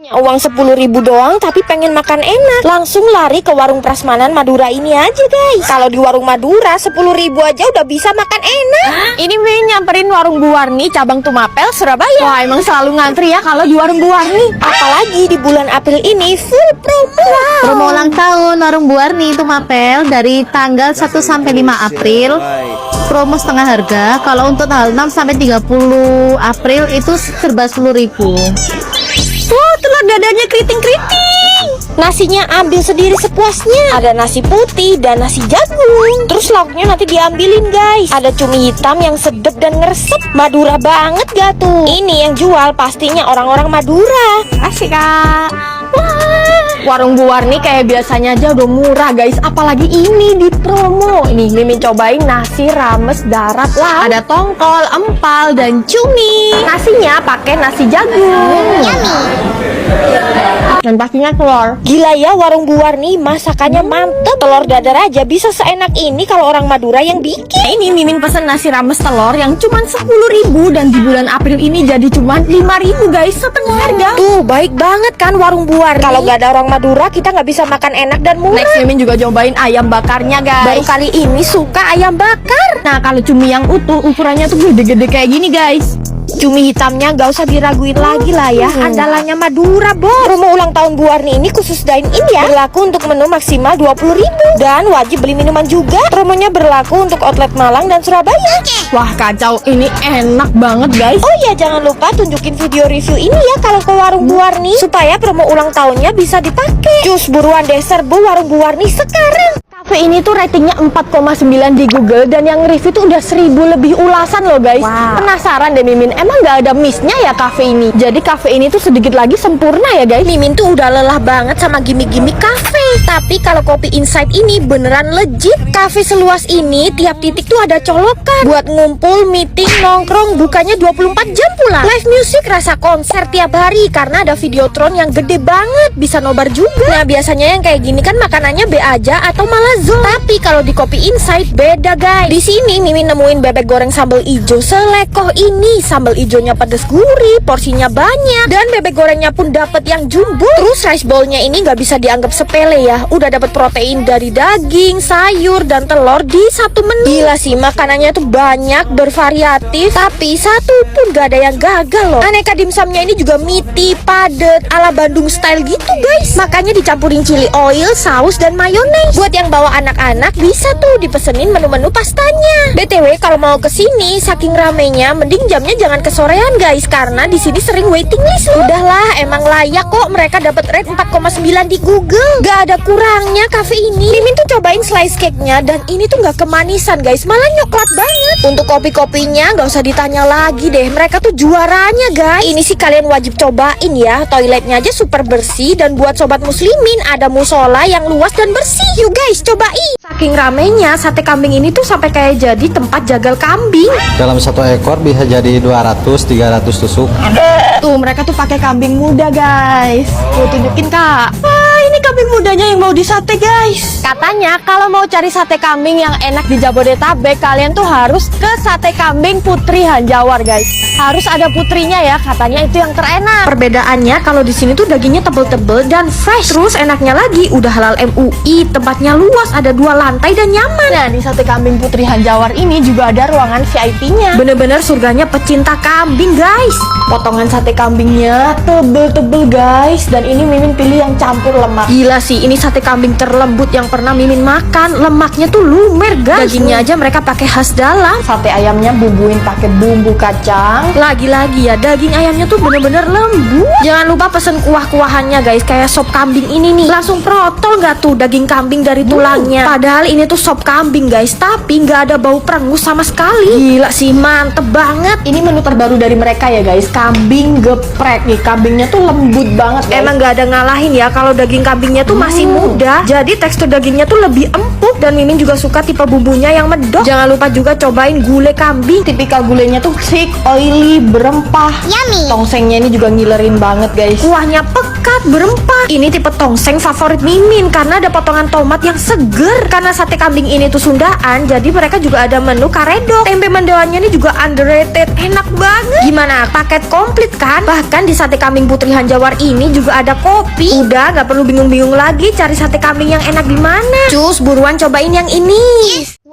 Uang 10.000 doang tapi pengen makan enak. Langsung lari ke warung prasmanan Madura ini aja guys. Kalau di warung Madura 10.000 aja udah bisa makan enak. Ini Min nyamperin warung Bu Warni cabang Tumapel Surabaya. Wah emang selalu ngantri ya kalau di warung Bu Warni. Apalagi di bulan April ini full promo. Promo ulang tahun warung Bu Warni Tumapel dari tanggal 1 sampai 5 April. Promo setengah harga. Kalau untuk tanggal 6 sampai 30 April itu serba 10.000. Wah telur dadanya keriting-keriting. Nasinya ambil sendiri sepuasnya. Ada nasi putih dan nasi jagung. Terus lauknya nanti diambilin guys. Ada cumi hitam yang sedep dan ngeresep. Madura banget gak tuh? Ini yang jual pastinya orang-orang Madura. Asik kak. Warung Bu Warni kayak biasanya aja udah murah guys. Apalagi ini di promo. Ini Mimin cobain nasi rames darat. Wah ada tongkol, empal, dan cumi. Nasinya pakai nasi jagung. Dan pastinya telur. Gila ya warung Bu Warni masakannya mantep. Telur dadar aja bisa seenak ini kalau orang Madura yang bikin. Nah, ini Mimin pesen nasi rames telur yang cuman 10.000 dan di bulan April ini jadi cuman 5.000 guys, setengah harga. Tuh baik banget kan warung Bu Warni. Kalau gak ada orang Madura kita nggak bisa makan enak dan murah. Next Mimin juga cobain ayam bakarnya guys. Baru kali ini suka ayam bakar. Nah kalau cumi yang utuh ukurannya tuh gede-gede kayak gini guys. Cumi hitamnya gak usah diraguin lagi lah ya. Andalannya Madura bos. Promo ulang tahun Bu Warni ini khusus dine-in ya. Berlaku untuk menu maksimal 20.000 dan wajib beli minuman juga. Promonya berlaku untuk outlet Malang dan Surabaya. Wah kacau, ini enak banget guys. Oh iya jangan lupa tunjukin video review ini ya kalau ke warung Bu Warni supaya promo ulang tahunnya bisa dipakai. Cus buruan deh serbu warung Bu Warni sekarang. Cafe ini tuh ratingnya 4,9 di Google dan yang review tuh udah 1.000 lebih ulasan loh guys. Penasaran deh Mimin, emang gak ada missnya ya cafe ini? Jadi cafe ini tuh sedikit lagi sempurna ya guys. Mimin tuh udah lelah banget sama gimmick-gimmick cafe. Tapi kalau Kopi Insight ini beneran legit. Cafe seluas ini tiap titik tuh ada colokan buat ngumpul, meeting, nongkrong, bukanya 24 jam pula. Live music rasa konser tiap hari karena ada videotron yang gede banget, bisa nobar juga. Nah biasanya yang kayak gini kan makanannya B aja atau malah zone. Tapi kalau di Kopi Insight beda guys. Di sini Mimin nemuin bebek goreng sambal ijo selekoh ini. Sambal ijonya pedes gurih, porsinya banyak, dan bebek gorengnya pun dapet yang jumbo. Terus rice bowl-nya ini nggak bisa dianggap sepele ya. Udah dapet protein dari daging, sayur, dan telur di satu menu. Gila sih makanannya tuh banyak, bervariatif, tapi satu pun gak ada yang gagal loh. Aneka dimsumnya ini juga meaty, padet, ala Bandung style gitu guys. Makanya dicampurin chili oil, saus, dan mayones. Buat yang bawa anak-anak bisa tuh dipesenin menu-menu pastanya. BTW kalau mau kesini saking ramenya mending jamnya jangan kesorean guys karena di sini sering waiting list loh. Udahlah emang layak kok mereka dapat rate 4,9 di Google. Gak ada kurangnya cafe ini. Mimin tuh cobain slice cake-nya dan ini tuh gak kemanisan guys, malah nyoklat banget. Untuk kopi-kopinya gak usah ditanya lagi deh, mereka tuh juaranya guys. Ini sih kalian wajib cobain ya. Toiletnya aja super bersih dan buat sobat muslimin ada musola yang luas dan bersih. Yuk guys cobain. Saking ramenya sate kambing ini tuh sampai kayak jadi tempat jagal kambing. Dalam satu ekor bisa jadi 200-300 tusuk. Tuh mereka tuh pakai kambing muda guys. Tuh tunjukin kak. Wah ini kambing mudanya yang mau disate guys. Katanya kalau mau cari sate kambing yang enak di Jabodetabek kalian tuh harus ke Sate Kambing Putri Hanjawar guys. Harus ada putrinya ya, katanya itu yang terenak. Perbedaannya kalau di sini tuh dagingnya tebel-tebel dan fresh. Terus enaknya lagi udah halal MUI, tempatnya luas, ada 2 lantai dan nyaman. Nah di Sate Kambing Putri Hanjawar ini juga ada ruangan VIP-nya. Bener-bener surganya pecinta kambing guys. Potongan sate kambingnya tebel-tebel guys. Dan ini Mimin pilih yang campur lemak. Gila sih, ini sate kambing terlembut yang pernah Mimin makan. Lemaknya tuh lumer guys. Dagingnya aja mereka pakai khas dalam. Sate ayamnya bumbuin pakai bumbu kacang. Lagi-lagi ya daging ayamnya tuh bener-bener lembut. Jangan lupa pesen kuah-kuahannya guys, kayak sop kambing ini nih. Langsung protol gak tuh daging kambing dari tulangnya. Padahal ini tuh sop kambing guys, tapi gak ada bau perengus sama sekali. Gila sih, mantep banget. Ini menu terbaru dari mereka ya guys, kambing geprek nih. Kambingnya tuh lembut banget guys. Emang gak ada ngalahin ya kalau daging kambingnya tuh masih muda. Jadi tekstur dagingnya tuh lebih empuk. Dan Mimin juga suka tipe bumbunya yang medok. Jangan lupa juga cobain gulai kambing. Tipikal gulainya tuh thick, oily, berempah. Yummy. Tongsengnya ini juga ngilerin banget guys. Kuahnya pekat berempat. Ini tipe tongseng favorit Mimin karena ada potongan tomat yang seger. Karena sate kambing ini tuh Sundaan, jadi mereka juga ada menu karedok. Tempe mendoannya ini juga underrated, enak banget. Gimana? Paket komplit kan? Bahkan di sate kambing Putri Hanjawar ini juga ada kopi. Udah nggak perlu bingung-bingung lagi cari sate kambing yang enak di mana. Cus, buruan cobain yang ini.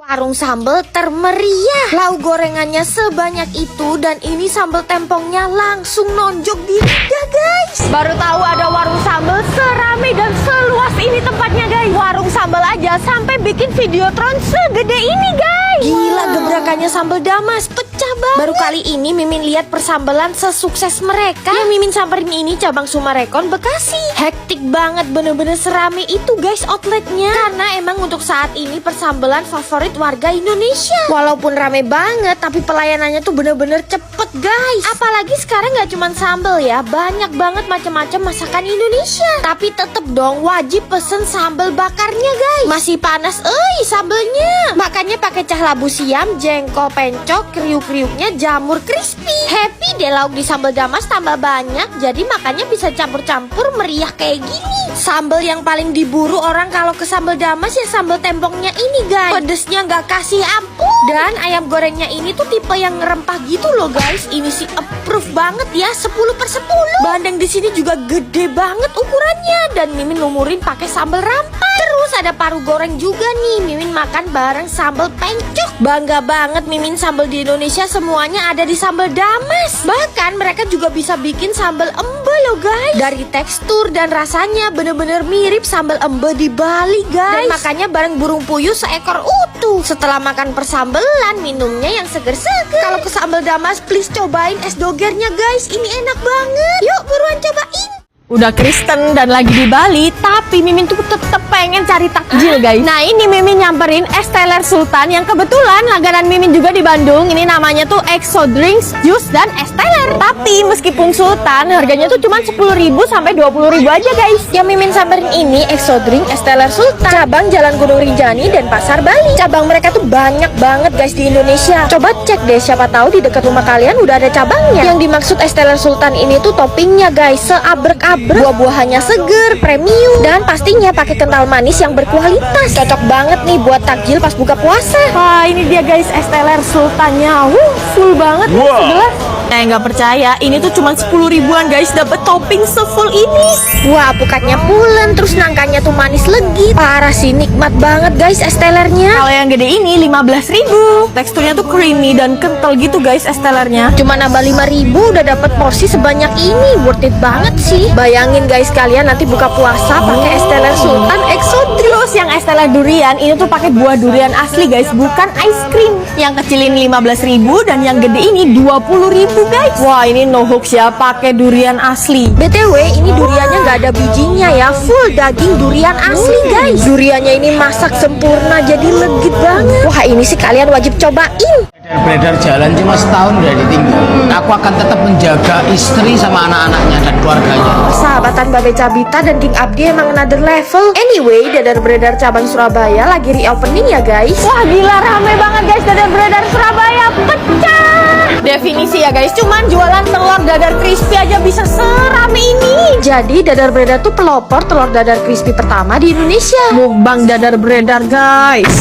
Warung sambal termeriah. Lauk gorengannya sebanyak itu dan ini sambal tempongnya langsung nonjok di lidah, guys. Baru tahu ada warung sambal serame dan seluas ini tempatnya, guys. Warung sambal aja sampai bikin videotron segede ini, guys. Gila gebrakannya sambal Damas, pecah banget. Baru kali ini Mimin lihat persambalan sesukses mereka. Yang Mimin samperin ini cabang Sumarekon Bekasi. Hektik banget, bener-bener serame itu, guys, outletnya. Karena emang untuk saat ini persambalan favorit warga Indonesia. Walaupun rame banget, tapi pelayanannya tuh bener-bener cepet, guys. Apalagi sekarang nggak cuma sambal ya, banyak banget macam-macam masakan Indonesia. Tapi tetep dong wajib pesen sambal bakarnya, guys. Masih panas, sambelnya. Makanya pakai cah labu siam, jengkol pencok, kriuk-kriuknya jamur crispy. Happy deh lauk di sambal Damas tambah banyak, jadi makannya bisa campur-campur meriah kayak gini. Sambal yang paling diburu orang kalau ke sambal Damas ya sambal tempongnya ini, guys. Pedesnya nggak kasih ampun. Dan ayam gorengnya ini tuh tipe yang ngerempah gitu loh, guys. Ini sih approve banget ya, 10/10. Bandeng di sini juga gede banget ukurannya dan Mimin lumurin pakai sambal rampai. Terus ada paru goreng juga nih, Mimin makan bareng sambal pencok. Bangga banget Mimin sambal di Indonesia semuanya ada di sambal Damas. Bahkan mereka juga bisa bikin sambal embe loh, guys. Dari tekstur dan rasanya bener-bener mirip sambal embe di Bali, guys. Dan makannya bareng burung puyuh seekor utuh. Setelah makan persambelan, minumnya yang seger-seger. Kalau ke sambal Damas, please cobain es dogernya, guys. Ini enak banget. Yuk buruan cobain. Udah Kristen dan lagi di Bali, tapi Mimin tuh tetep pengen cari takjil, guys. Nah, ini Mimin nyamperin Es Teler Sultan yang kebetulan langganan Mimin juga di Bandung. Ini namanya tuh EXO Drinks, Juice, dan Es Teler. Tapi meskipun Sultan, harganya tuh cuma 10.000 sampai 20.000 aja, guys. Yang Mimin samperin ini EXO Drink Es Teler Sultan, cabang Jalan Gunung Rinjani dan Pasar Bali. Cabang mereka tuh banyak banget, guys, di Indonesia. Coba cek deh, siapa tahu di dekat rumah kalian udah ada cabangnya. Yang dimaksud Es Teler Sultan ini tuh toppingnya, guys, seabrek-abrek. Buah-buahannya seger, premium, dan pastinya pakai kental manis yang berkualitas. Cocok banget nih buat takjil pas buka puasa. Wah, ini dia, guys, Es Teler Sultannya. Full banget, segelas. Nggak percaya, ini tuh cuma 10 ribuan, guys, dapet topping sefull ini. Wah, pukatnya pulen, terus nangkanya tuh manis legit. Parah sih, nikmat banget, guys, es telernya. Kalau yang gede ini 15.000. Teksturnya tuh creamy dan kental gitu, guys, es telernya. Cuma nambah 5.000 udah dapet porsi sebanyak ini. Worth it banget sih. Bayangin, guys, kalian nanti buka puasa pakai es teler Sultan EXO. Terus yang es teler durian ini tuh pakai buah durian asli, guys, bukan ice cream. Yang kecil ini 15.000 dan yang gede ini 20.000, guys. Wah, ini no hoax ya, pakai durian asli. BTW, ini duriannya nggak ada bijinya ya, full daging durian asli, guys. Duriannya ini masak sempurna jadi legit banget. Wah, ini sih kalian wajib cobain. Beredar jalan cuma setahun udah ditinggal. Aku akan tetap menjaga istri sama anak-anaknya dan keluarganya. Sahabatan Babe Cabita dan King Abdi emang another level. Anyway, Dadar Beredar cabang Surabaya lagi reopening ya, guys. Wah, gila rame banget, guys, Dadar Beredar Surabaya pecah. Definisi ya, guys, cuman jualan telur dadar crispy aja bisa serame ini. Jadi Dadar Beredar tuh pelopor telur dadar crispy pertama di Indonesia. Mukbang Dadar Beredar, guys.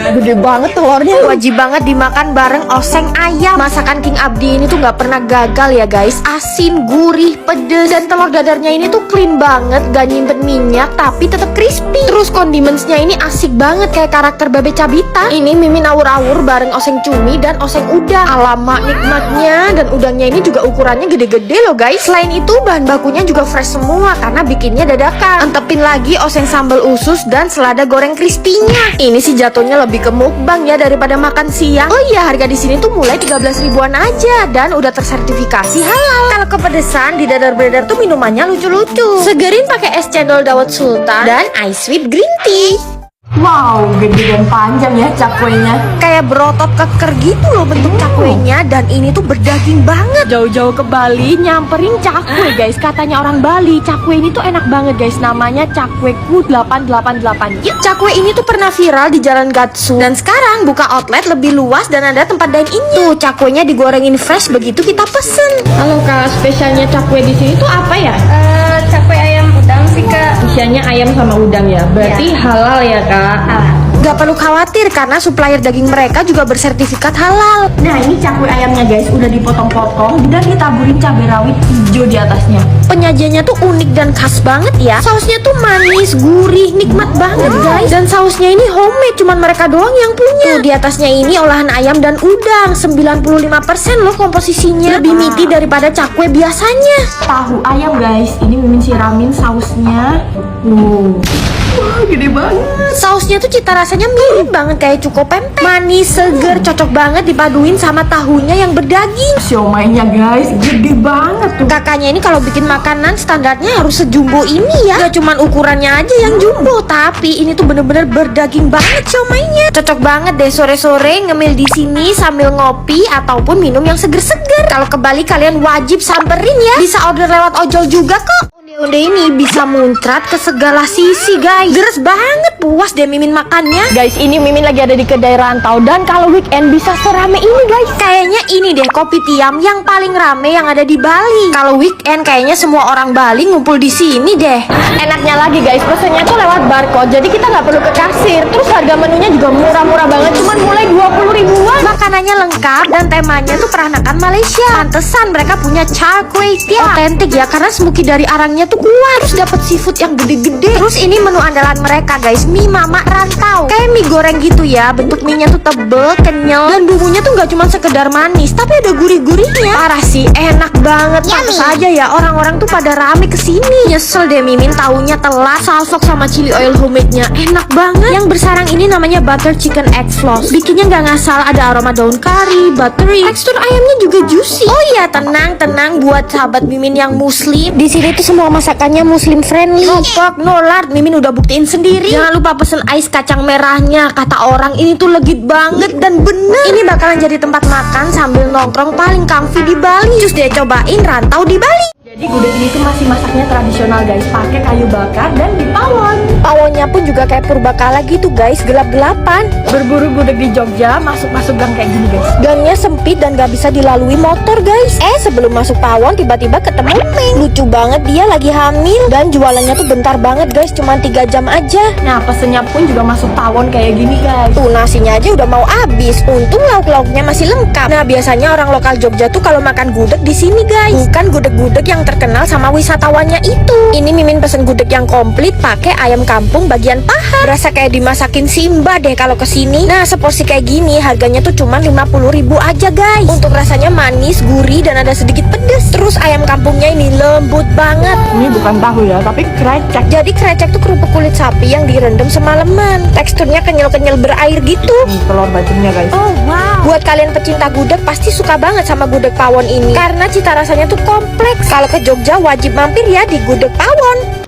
Gede banget telurnya. Wajib banget dimakan bareng oseng ayam. Masakan King Abdi ini tuh nggak pernah gagal ya, guys. Asin, gurih, pedes, dan telur dadarnya ini tuh clean banget, gak nyimpen minyak tapi tetap crispy. Terus condimentsnya ini asik banget kayak karakter Babe Cabita. Ini Mimin awur-awur bareng oseng cumi dan oseng udang. Alamak nikmatnya, dan udangnya ini juga ukurannya gede-gede loh, guys. Selain itu bahan bakunya juga fresh semua karena bikinnya dadakan. Antepin lagi oseng sambal usus dan selada goreng crispy-nya. Ini sih jatuhnya lebih ke mukbang ya daripada makan siang. Oh iya, harga di sini tuh mulai 13 ribuan aja dan udah tersertifikasi halal. Kalau kepedesan di Dadar Beredar tuh minumannya lucu-lucu. Segerin pakai es cendol dawet sultan dan ice sweet green tea. Wow, gede dan panjang ya cakwenya. Kayak berotot keker gitu loh bentuk cakwenya, dan ini tuh berdaging banget. Jauh-jauh ke Bali nyamperin cakwe guys. Katanya orang Bali cakwe ini tuh enak banget guys. Namanya cakweku 888. Yuk, cakwe ini tuh pernah viral di Jalan Gatsu, dan sekarang buka outlet lebih luas dan ada tempat dine-in. Tuh cakwenya digorengin fresh begitu kita pesen. Halo Kak, spesialnya cakwe di sini tuh apa ya? Cakwe ayam udang sih Kak. Isiannya ayam sama udang ya. Berarti halal ya Kak? Gak perlu khawatir karena supplier daging mereka juga bersertifikat halal. Nah ini cakwe ayamnya guys, udah dipotong-potong dan ditaburin cabai rawit hijau di atasnya. Penyajiannya tuh unik dan khas banget ya. Sausnya tuh manis, gurih, nikmat banget guys. Dan sausnya ini homemade, cuman mereka doang yang punya. Tuh di atasnya ini olahan ayam dan udang. 95% loh komposisinya. Lebih meaty daripada cakwe biasanya. Tahu ayam guys, ini Mimin siramin sausnya. Wah, gede banget. Sausnya tuh cita rasanya mirip banget kayak cuko pempek. Manis, seger, cocok banget dipaduin sama tahunya yang berdaging. Siomainya guys, gede banget tuh. Kakaknya ini kalau bikin makanan standarnya harus sejumbo ini ya. Gak cuman ukurannya aja yang jumbo, tapi ini tuh bener-bener berdaging banget siomainya. Cocok banget deh sore-sore ngemil di sini sambil ngopi ataupun minum yang seger-seger. Kalau ke Bali kalian wajib samperin ya. Bisa order lewat ojol juga kok. Onde-onde ini bisa muncrat ke segala sisi guys. Geres banget, puas deh Mimin makannya. Guys, ini Mimin lagi ada di kedai rantau dan kalau weekend bisa serame ini guys. Kayaknya ini deh kopi tiam yang paling rame yang ada di Bali. Kalau weekend kayaknya semua orang Bali ngumpul di sini deh. Enaknya lagi guys, pesennya tuh lewat barcode, jadi kita nggak perlu ke kasir. Terus harga menunya juga murah-murah banget, cuman mulai 20 ribuan. Makanannya lengkap dan temanya tuh peranakan Malaysia. Pantesan mereka punya char kway teow. Otentik ya, karena smoky dari arangnya tuh kuat. Terus dapat seafood yang gede-gede. Terus ini menu andalan mereka guys, mie mama rantau. Kayak mie goreng gitu ya, bentuk mie nya tuh tebel, kenyal, dan bumbunya tuh nggak cuma sekedar manis, tapi ada gurih-gurihnya. Parah sih, enak banget. Pantes aja ya orang-orang tuh pada rame kesini. Nyesel deh Mimin taunya telat. Salfok sama chili oil homemade-nya enak banget. Yang bersarang ini namanya butter chicken egg floss. Bikinnya nggak ngasal, ada aroma daun kari, buttery. Tekstur ayamnya juga juicy. Oh iya, tenang buat sahabat Mimin yang muslim. Di sini tuh semua masakannya muslim friendly. No pork, no lard. Mimin udah buktiin sendiri. Jangan lupa pesen ais kacang merahnya. Kata orang ini tuh legit banget dan bener. Ini bakalan jadi tempat makan sambil nongkrong paling comfy di Bali. Cus deh cobain rantau di Bali. Jadi gudeg ini tuh masih masaknya tradisional guys, pakai kayu bakar dan di pawon. Pawonnya pun juga kayak purbakala gitu guys, gelap-gelapan. Berburu gudeg di Jogja, masuk-masuk gang kayak gini guys. Gangnya sempit dan gak bisa dilalui motor guys. Sebelum masuk pawon tiba-tiba ketemu Meng. Lucu banget, dia lagi hamil. Dan jualannya tuh bentar banget guys, cuma 3 jam aja. Nah pesennya pun juga masuk pawon kayak gini guys. Tuh nasinya aja udah mau habis. Untung lauk-lauknya masih lengkap. Nah biasanya orang lokal Jogja tuh kalau makan gudeg di sini guys, bukan gudeg-gudeg yang terkenal sama wisatawannya itu. Ini Mimin pesen gudeg yang komplit pakai ayam kampung bagian paha. Berasa kayak dimasakin Simba deh kalau kesini. Nah seporsi kayak gini harganya tuh cuma 50.000 aja guys. Untuk rasanya manis, gurih, dan ada sedikit pedes. Terus ayam kampungnya ini lembut banget. Ini bukan tahu ya, tapi krecek. Jadi krecek tuh kerupuk kulit sapi yang direndam semalaman. Teksturnya kenyal-kenyal berair gitu. Nih telur bacemnya guys. Oh wow. Buat kalian pecinta gudeg pasti suka banget sama gudeg pawon ini karena cita rasanya tuh kompleks. Kalau ke Jogja wajib mampir ya di gudeg pawon.